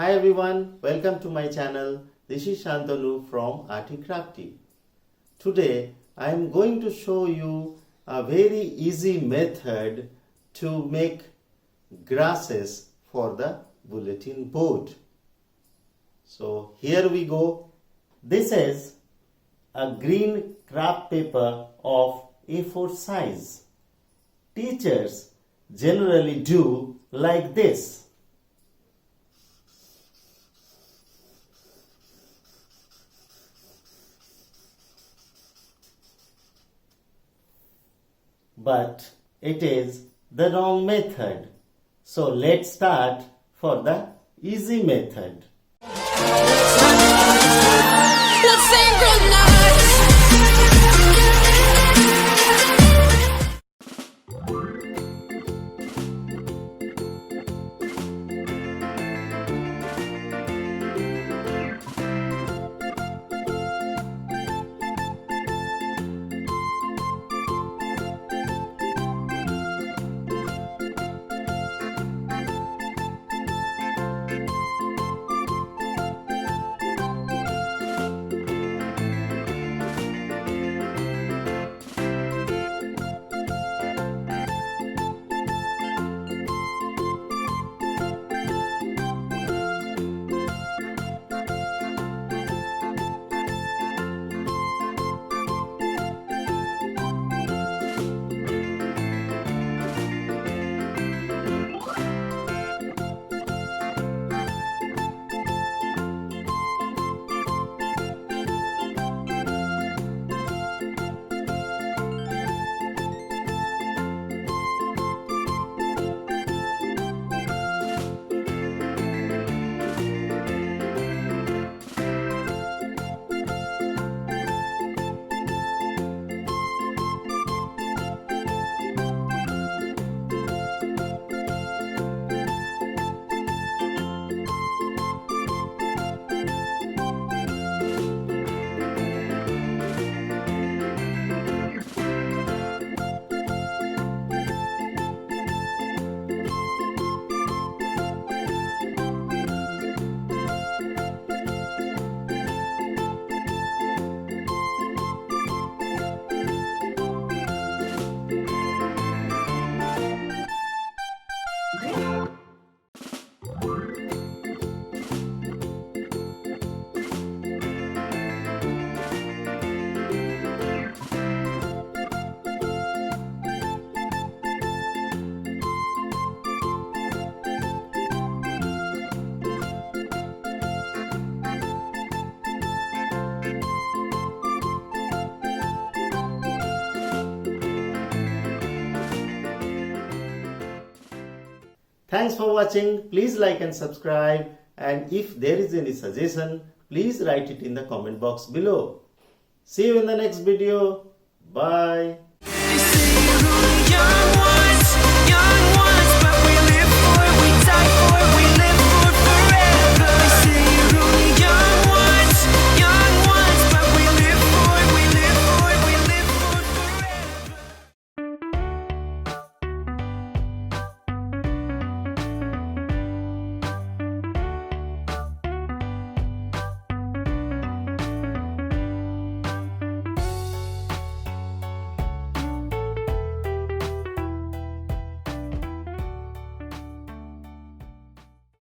Hi everyone, welcome to my channel. This is Shantanu from ARTY KRAFTY. Today I am going to show you a very easy method to make grasses for the bulletin board. So here we go. This is a green craft paper of A4 size. Teachers generally do like this. But it is the wrong method. So let's start for the easy method. Let's synchronize. Thanks for watching. Please like and subscribe. And if there is any suggestion, please write it in the comment box below. See you in the next video. Bye.